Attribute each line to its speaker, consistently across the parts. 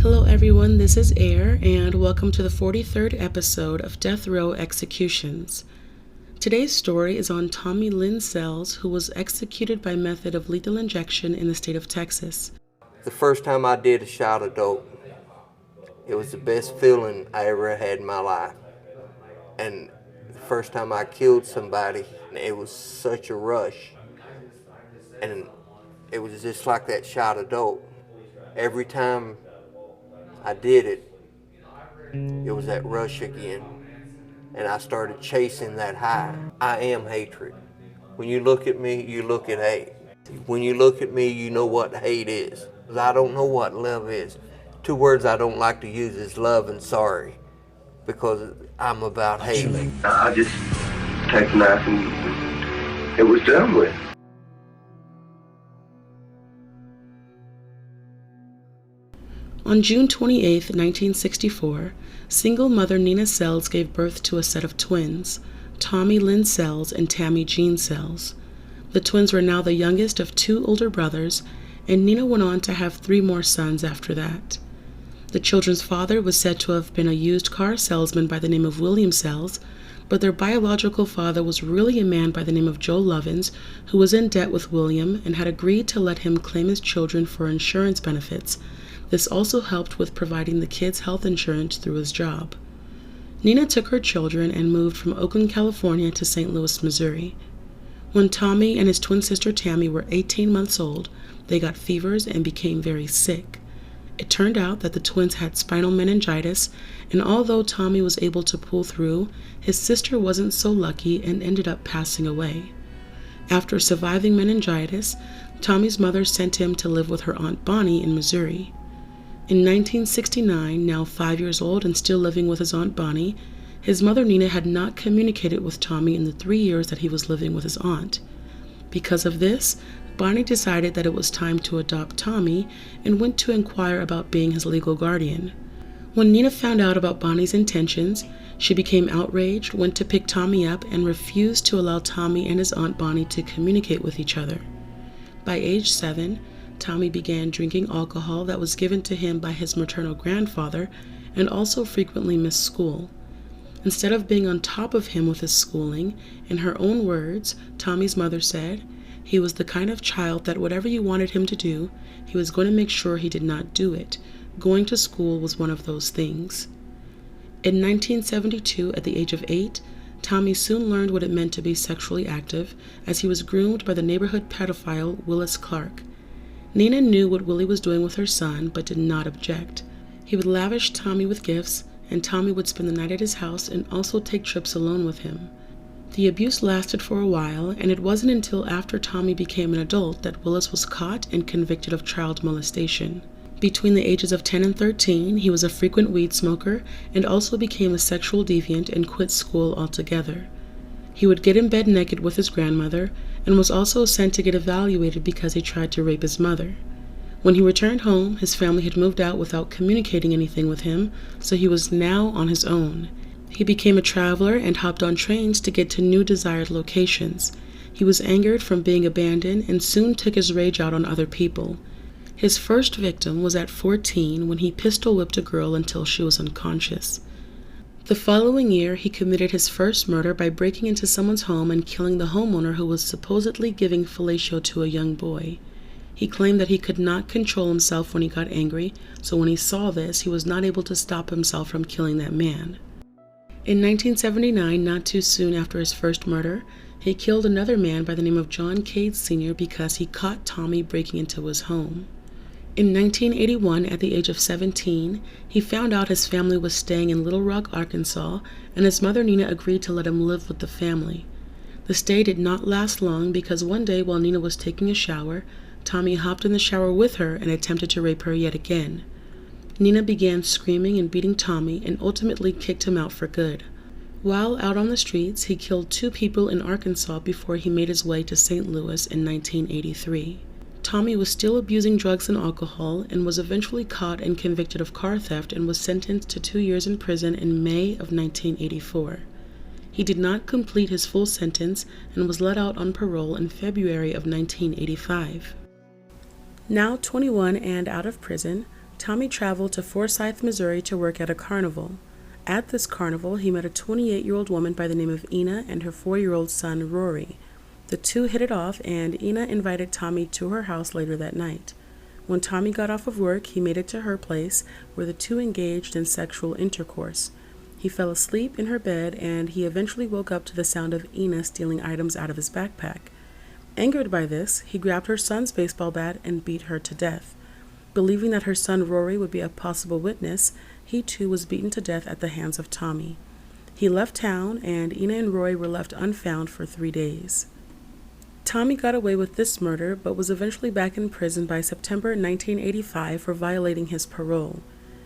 Speaker 1: Hello everyone, this is Air, and welcome to the 43rd episode of Death Row Executions. Today's story is on Tommy Lynn Sell, who was executed by method of lethal injection in the state of Texas.
Speaker 2: The first time I did a shot of dope, it was the best feeling I ever had in my life. And the first time I killed somebody, it was such a rush. And it was just like that shot of dope. Every time I did it, it was that rush again. And I started chasing that high. I am hatred. When you look at me, you look at hate. When you look at me, you know what hate is. 'Cause I don't know what love is. Two words I don't like to use is love and sorry, because I'm about hate.
Speaker 3: I just take a knife and it was done with.
Speaker 1: On June 28, 1964, single mother Nina Sell gave birth to a set of twins, Tommy Lynn Sell and Tammy Jean Sell. The twins were now the youngest of two older brothers, and Nina went on to have 3 more sons after that. The children's father was said to have been a used car salesman by the name of William Sell, but their biological father was really a man by the name of Joe Lovins, who was in debt with William and had agreed to let him claim his children for insurance benefits. This also helped with providing the kids health insurance through his job. Nina took her children and moved from Oakland, California to St. Louis, Missouri. When Tommy and his twin sister Tammy were 18 months old, they got fevers and became very sick. It turned out that the twins had spinal meningitis, and although Tommy was able to pull through, his sister wasn't so lucky and ended up passing away. After surviving meningitis, Tommy's mother sent him to live with her Aunt Bonnie in Missouri. In 1969, now 5 years old and still living with his Aunt Bonnie, his mother Nina had not communicated with Tommy in the 3 years that he was living with his aunt. Because of this, Bonnie decided that it was time to adopt Tommy and went to inquire about being his legal guardian. When Nina found out about Bonnie's intentions, she became outraged, went to pick Tommy up, and refused to allow Tommy and his Aunt Bonnie to communicate with each other. By age 7, Tommy began drinking alcohol that was given to him by his maternal grandfather and also frequently missed school. Instead of being on top of him with his schooling, in her own words, Tommy's mother said, he was the kind of child that whatever you wanted him to do, he was going to make sure he did not do it. Going to school was one of those things. In 1972, at the age of 8, Tommy soon learned what it meant to be sexually active, as he was groomed by the neighborhood pedophile Willis Clark. Nina knew what Willie was doing with her son, but did not object. He would lavish Tommy with gifts, and Tommy would spend the night at his house and also take trips alone with him. The abuse lasted for a while, and it wasn't until after Tommy became an adult that Willis was caught and convicted of child molestation. Between the ages of 10 and 13, he was a frequent weed smoker and also became a sexual deviant and quit school altogether. He would get in bed naked with his grandmother and was also sent to get evaluated because he tried to rape his mother. When he returned home, his family had moved out without communicating anything with him, so he was now on his own. He became a traveler and hopped on trains to get to new desired locations. He was angered from being abandoned and soon took his rage out on other people. His first victim was at 14 when he pistol whipped a girl until she was unconscious. The following year, he committed his first murder by breaking into someone's home and killing the homeowner who was supposedly giving fellatio to a young boy. He claimed that he could not control himself when he got angry, so when he saw this, he was not able to stop himself from killing that man. In 1979, not too soon after his first murder, he killed another man by the name of John Cade Sr. because he caught Tommy breaking into his home. In 1981, at the age of 17, he found out his family was staying in Little Rock, Arkansas, and his mother Nina agreed to let him live with the family. The stay did not last long because one day while Nina was taking a shower, Tommy hopped in the shower with her and attempted to rape her yet again. Nina began screaming and beating Tommy and ultimately kicked him out for good. While out on the streets, he killed 2 people in Arkansas before he made his way to St. Louis in 1983. Tommy was still abusing drugs and alcohol and was eventually caught and convicted of car theft and was sentenced to 2 years in prison in May of 1984. He did not complete his full sentence and was let out on parole in February of 1985. Now 21 and out of prison, Tommy traveled to Forsyth, Missouri to work at a carnival. At this carnival, he met a 28-year-old woman by the name of Ina and her 4-year-old son, Rory. The two hit it off, and Ina invited Tommy to her house later that night. When Tommy got off of work, he made it to her place, where the two engaged in sexual intercourse. He fell asleep in her bed, and he eventually woke up to the sound of Ina stealing items out of his backpack. Angered by this, he grabbed her son's baseball bat and beat her to death. Believing that her son Rory would be a possible witness, he too was beaten to death at the hands of Tommy. He left town, and Ina and Rory were left unfound for 3 days. Tommy got away with this murder, but was eventually back in prison by September 1985 for violating his parole.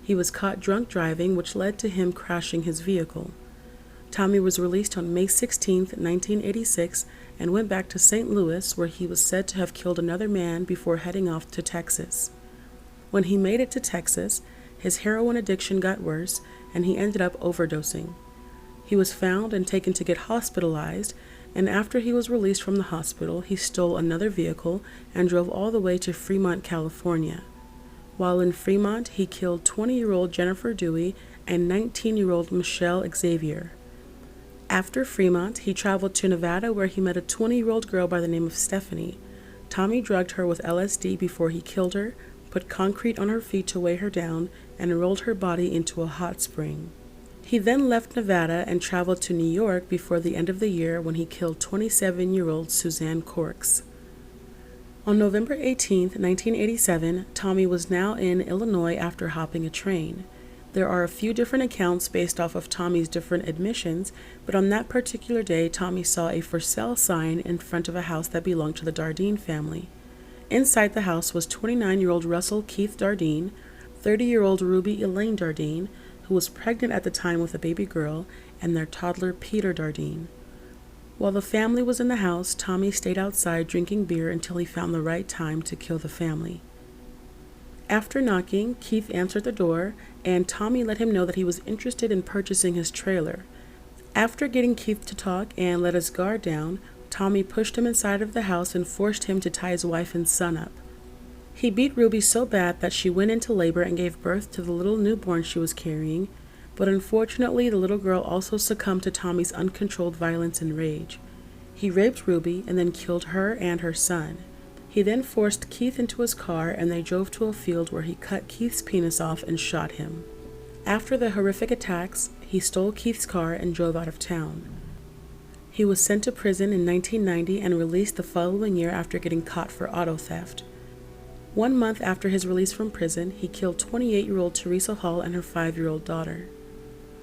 Speaker 1: He was caught drunk driving, which led to him crashing his vehicle. Tommy was released on May 16, 1986, and went back to St. Louis, where he was said to have killed another man before heading off to Texas. When he made it to Texas, his heroin addiction got worse, and he ended up overdosing. He was found and taken to get hospitalized, and after he was released from the hospital, he stole another vehicle and drove all the way to Fremont, California. While in Fremont, he killed 20-year-old Jennifer Dewey and 19-year-old Michelle Xavier. After Fremont, he traveled to Nevada, where he met a 20-year-old girl by the name of Stephanie. Tommy drugged her with LSD before he killed her, put concrete on her feet to weigh her down, and rolled her body into a hot spring. He then left Nevada and traveled to New York before the end of the year, when he killed 27-year-old Suzanne Corks. On November 18, 1987, Tommy was now in Illinois after hopping a train. There are a few different accounts based off of Tommy's different admissions, but on that particular day, Tommy saw a for sale sign in front of a house that belonged to the D.R.E family. Inside the house was 29-year-old Russell Keith D.R.E, 30-year-old Ruby Elaine D.R.E, who was pregnant at the time with a baby girl, and their toddler Peter D.R.E. While the family was in the house, Tommy stayed outside drinking beer until he found the right time to kill the family. After knocking, Keith answered the door, and Tommy let him know that he was interested in purchasing his trailer. After getting Keith to talk and let his guard down, Tommy pushed him inside of the house and forced him to tie his wife and son up. He beat Ruby so bad that she went into labor and gave birth to the little newborn she was carrying, but unfortunately the little girl also succumbed to Tommy's uncontrolled violence and rage. He raped Ruby and then killed her and her son. He then forced Keith into his car, and they drove to a field where he cut Keith's penis off and shot him. After the horrific attacks, he stole Keith's car and drove out of town. He was sent to prison in 1990 and released the following year after getting caught for auto theft. 1 month after his release from prison, he killed 28-year-old Teresa Hall and her 5-year-old daughter.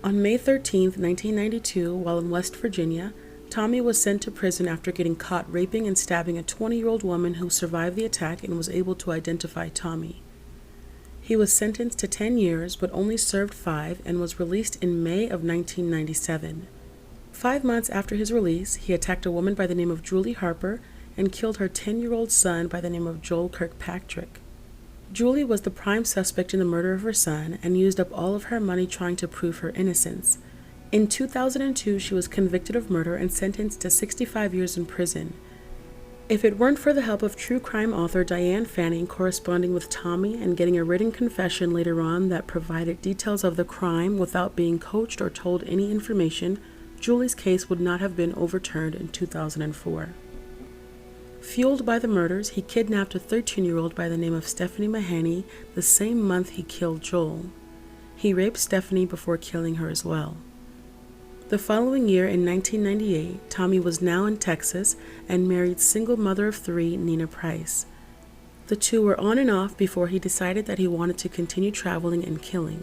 Speaker 1: On May 13, 1992, while in West Virginia, Tommy was sent to prison after getting caught raping and stabbing a 20-year-old woman who survived the attack and was able to identify Tommy. He was sentenced to 10 years but only served 5 and was released in May of 1997. 5 months after his release, he attacked a woman by the name of Julie Harper and killed her 10-year-old son by the name of Joel Kirkpatrick. Julie was the prime suspect in the murder of her son and used up all of her money trying to prove her innocence. In 2002, she was convicted of murder and sentenced to 65 years in prison. If it weren't for the help of true crime author Diane Fanning corresponding with Tommy and getting a written confession later on that provided details of the crime without being coached or told any information, Julie's case would not have been overturned in 2004. Fueled by the murders, he kidnapped a 13-year-old by the name of Stephanie Mahoney the same month he killed Joel. He raped Stephanie before killing her as well. The following year, in 1998, Tommy was now in Texas and married single mother of 3, Nina Price. The two were on and off before he decided that he wanted to continue traveling and killing.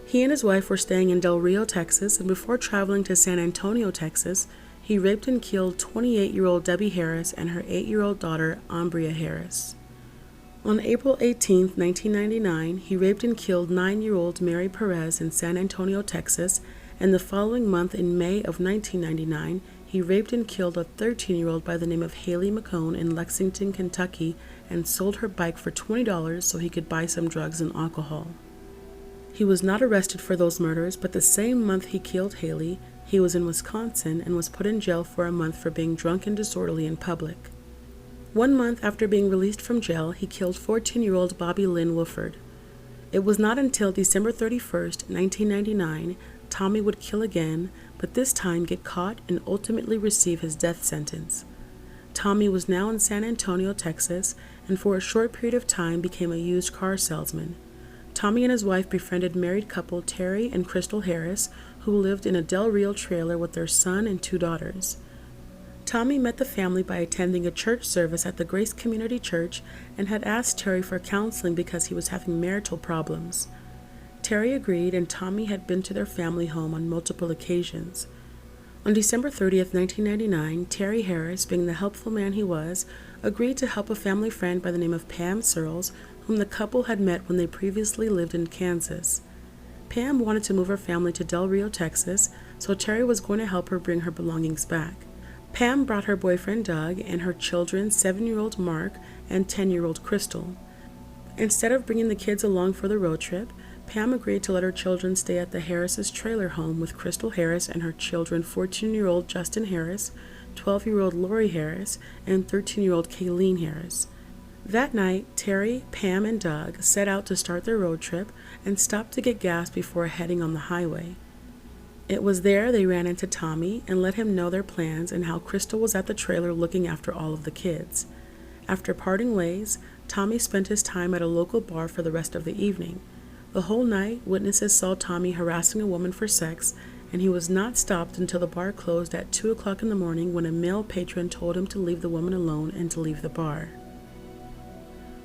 Speaker 1: He and his wife were staying in Del Rio, Texas, and before traveling to San Antonio, Texas, he raped and killed 28-year-old Debbie Harris and her 8-year-old daughter, Ambria Harris. On April 18, 1999, he raped and killed 9-year-old Mary Perez in San Antonio, Texas, and the following month, in May of 1999, he raped and killed a 13-year-old by the name of Haley McCone in Lexington, Kentucky, and sold her bike for $20 so he could buy some drugs and alcohol. He was not arrested for those murders, but the same month he killed Haley, he was in Wisconsin and was put in jail for a month for being drunk and disorderly in public. 1 month after being released from jail, he killed 14-year-old Bobby Lynn Wooford. It was not until December 31st, 1999, Tommy would kill again, but this time get caught and ultimately receive his death sentence. Tommy was now in San Antonio, Texas, and for a short period of time became a used car salesman. Tommy and his wife befriended married couple Terry and Crystal Harris, who lived in a D.R.E trailer with their son and 2 daughters. Tommy met the family by attending a church service at the Grace Community Church and had asked Terry for counseling because he was having marital problems. Terry agreed, and Tommy had been to their family home on multiple occasions. On December 30th, 1999, Terry Harris, being the helpful man he was, agreed to help a family friend by the name of Pam Searles, whom the couple had met when they previously lived in Kansas. Pam wanted to move her family to Del Rio, Texas, so Terry was going to help her bring her belongings back. Pam brought her boyfriend Doug and her children, 7-year-old Mark and 10-year-old Crystal. Instead of bringing the kids along for the road trip, Pam agreed to let her children stay at the Harris's trailer home with Crystal Harris and her children, 14-year-old Justin Harris, 12-year-old Lori Harris, and 13-year-old Kayleen Harris. That night, Terry, Pam, and Doug set out to start their road trip and stopped to get gas before heading on the highway. It was there they ran into Tommy and let him know their plans and how Crystal was at the trailer looking after all of the kids. After parting ways, Tommy spent his time at a local bar for the rest of the evening. The whole night, witnesses saw Tommy harassing a woman for sex, and he was not stopped until the bar closed at 2 o'clock in the morning when a male patron told him to leave the woman alone and to leave the bar.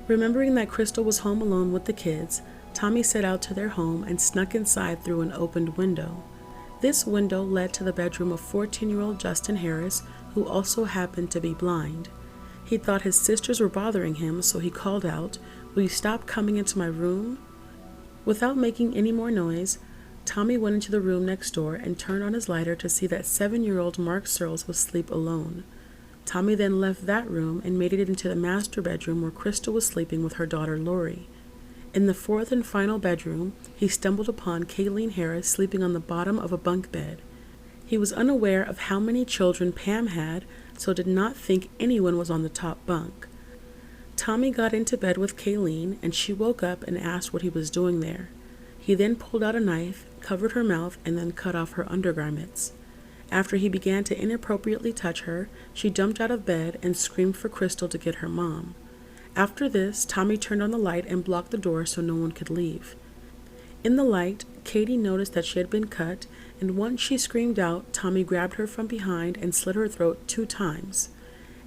Speaker 1: Remembering that Crystal was home alone with the kids, Tommy set out to their home and snuck inside through an opened window. This window led to the bedroom of 14-year-old Justin Harris, who also happened to be blind. He thought his sisters were bothering him, so he called out, "Will you stop coming into my room?" Without making any more noise, Tommy went into the room next door and turned on his lighter to see that 7-year-old Mark Searles was asleep alone. Tommy then left that room and made it into the master bedroom where Crystal was sleeping with her daughter Lori. In the 4th and final bedroom, he stumbled upon Kayleen Harris sleeping on the bottom of a bunk bed. He was unaware of how many children Pam had, so did not think anyone was on the top bunk. Tommy got into bed with Kayleen, and she woke up and asked what he was doing there. He then pulled out a knife, covered her mouth, and then cut off her undergarments. After he began to inappropriately touch her, she jumped out of bed and screamed for Crystal to get her mom. After this, Tommy turned on the light and blocked the door so no one could leave. In the light, Katie noticed that she had been cut, and once she screamed out, Tommy grabbed her from behind and slit her throat 2 times.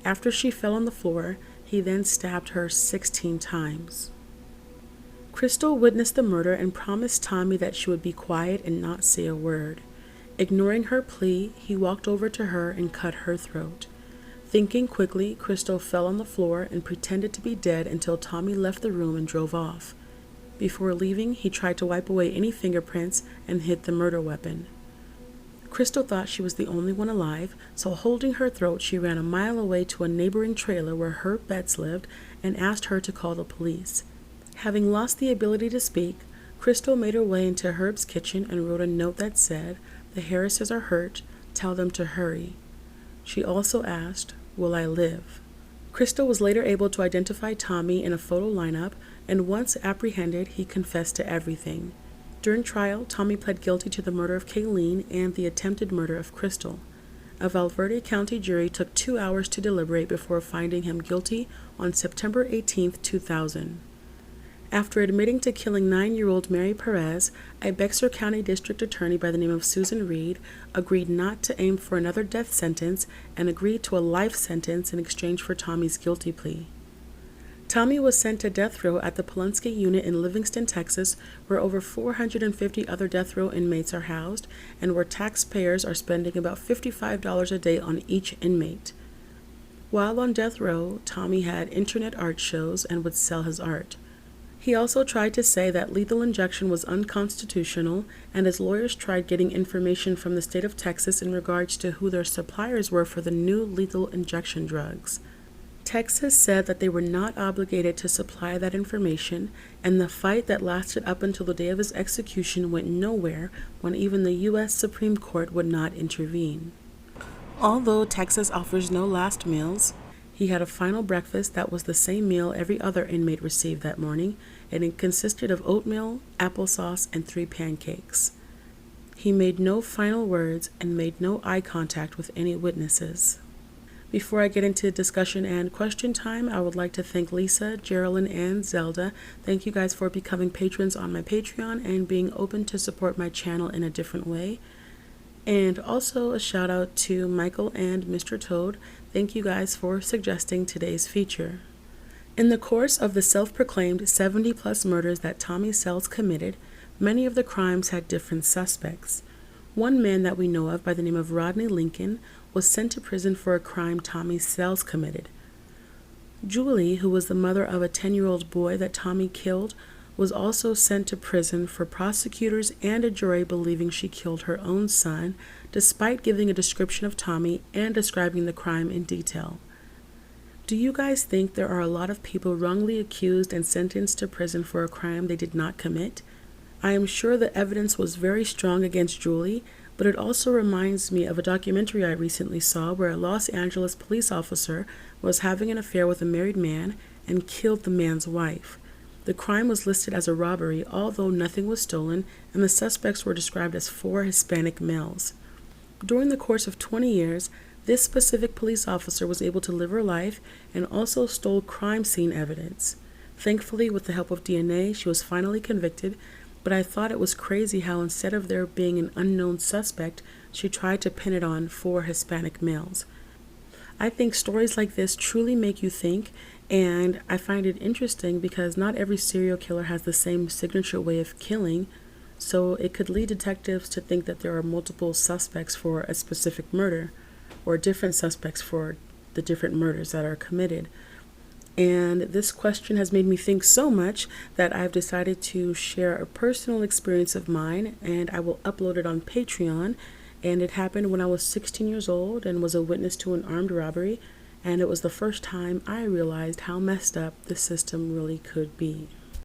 Speaker 1: After she fell on the floor, he then stabbed her 16 times. Crystal witnessed the murder and promised Tommy that she would be quiet and not say a word. Ignoring her plea, he walked over to her and cut her throat. Thinking quickly, Crystal fell on the floor and pretended to be dead until Tommy left the room and drove off. Before leaving, he tried to wipe away any fingerprints and hid the murder weapon. Crystal thought she was the only one alive, so holding her throat, she ran a mile away to a neighboring trailer where Herb Betts lived and asked her to call the police. Having lost the ability to speak, Crystal made her way into Herb's kitchen and wrote a note that said, "The Harrises are hurt. Tell them to hurry." She also asked, "Will I live?" Crystal was later able to identify Tommy in a photo lineup, and once apprehended, he confessed to everything. During trial, Tommy pled guilty to the murder of Kayleen and the attempted murder of Crystal. A Valverde County jury took 2 hours to deliberate before finding him guilty on September 18, 2000. After admitting to killing 9-year-old Mary Perez, a Bexar County District Attorney by the name of Susan Reed agreed not to aim for another death sentence and agreed to a life sentence in exchange for Tommy's guilty plea. Tommy was sent to death row at the Polunsky Unit in Livingston, Texas, where over 450 other death row inmates are housed and where taxpayers are spending about $55 a day on each inmate. While on death row, Tommy had internet art shows and would sell his art. He also tried to say that lethal injection was unconstitutional, and his lawyers tried getting information from the state of Texas in regards to who their suppliers were for the new lethal injection drugs. Texas said that they were not obligated to supply that information, and the fight that lasted up until the day of his execution went nowhere when even the U.S. Supreme Court would not intervene. Although Texas offers no last meals, he had a final breakfast that was the same meal every other inmate received that morning, and it consisted of oatmeal, applesauce, and 3 pancakes. He made no final words and made no eye contact with any witnesses. Before I get into discussion and question time, I would like to thank Lisa, Geraldine, and Zelda. Thank you guys for becoming patrons on my Patreon and being open to support my channel in a different way. And also a shout out to Michael and Mr. Toad. Thank you guys for suggesting today's feature. In the course of the self-proclaimed 70-plus murders that Tommy Sells committed, many of the crimes had different suspects. One man that we know of by the name of Rodney Lincoln was sent to prison for a crime Tommy Sells committed. Julie, who was the mother of a 10-year-old boy that Tommy killed, was also sent to prison for prosecutors and a jury believing she killed her own son, despite giving a description of Tommy and describing the crime in detail. Do you guys think there are a lot of people wrongly accused and sentenced to prison for a crime they did not commit? I am sure the evidence was very strong against Julie, but it also reminds me of a documentary I recently saw where a Los Angeles police officer was having an affair with a married man and killed the man's wife. The crime was listed as a robbery, although nothing was stolen, and the suspects were described as 4 Hispanic males. During the course of 20 years, this specific police officer was able to live her life and also stole crime scene evidence. Thankfully, with the help of DNA, she was finally convicted, but I thought it was crazy how instead of there being an unknown suspect, she tried to pin it on 4 Hispanic males. I think stories like this truly make you think, and I find it interesting because not every serial killer has the same signature way of killing, so it could lead detectives to think that there are multiple suspects for a specific murder, or different suspects for the different murders that are committed. And this question has made me think so much that I've decided to share a personal experience of mine, and I will upload it on Patreon. And it happened when I was 16 years old and was a witness to an armed robbery, and it was the first time I realized how messed up the system really could be.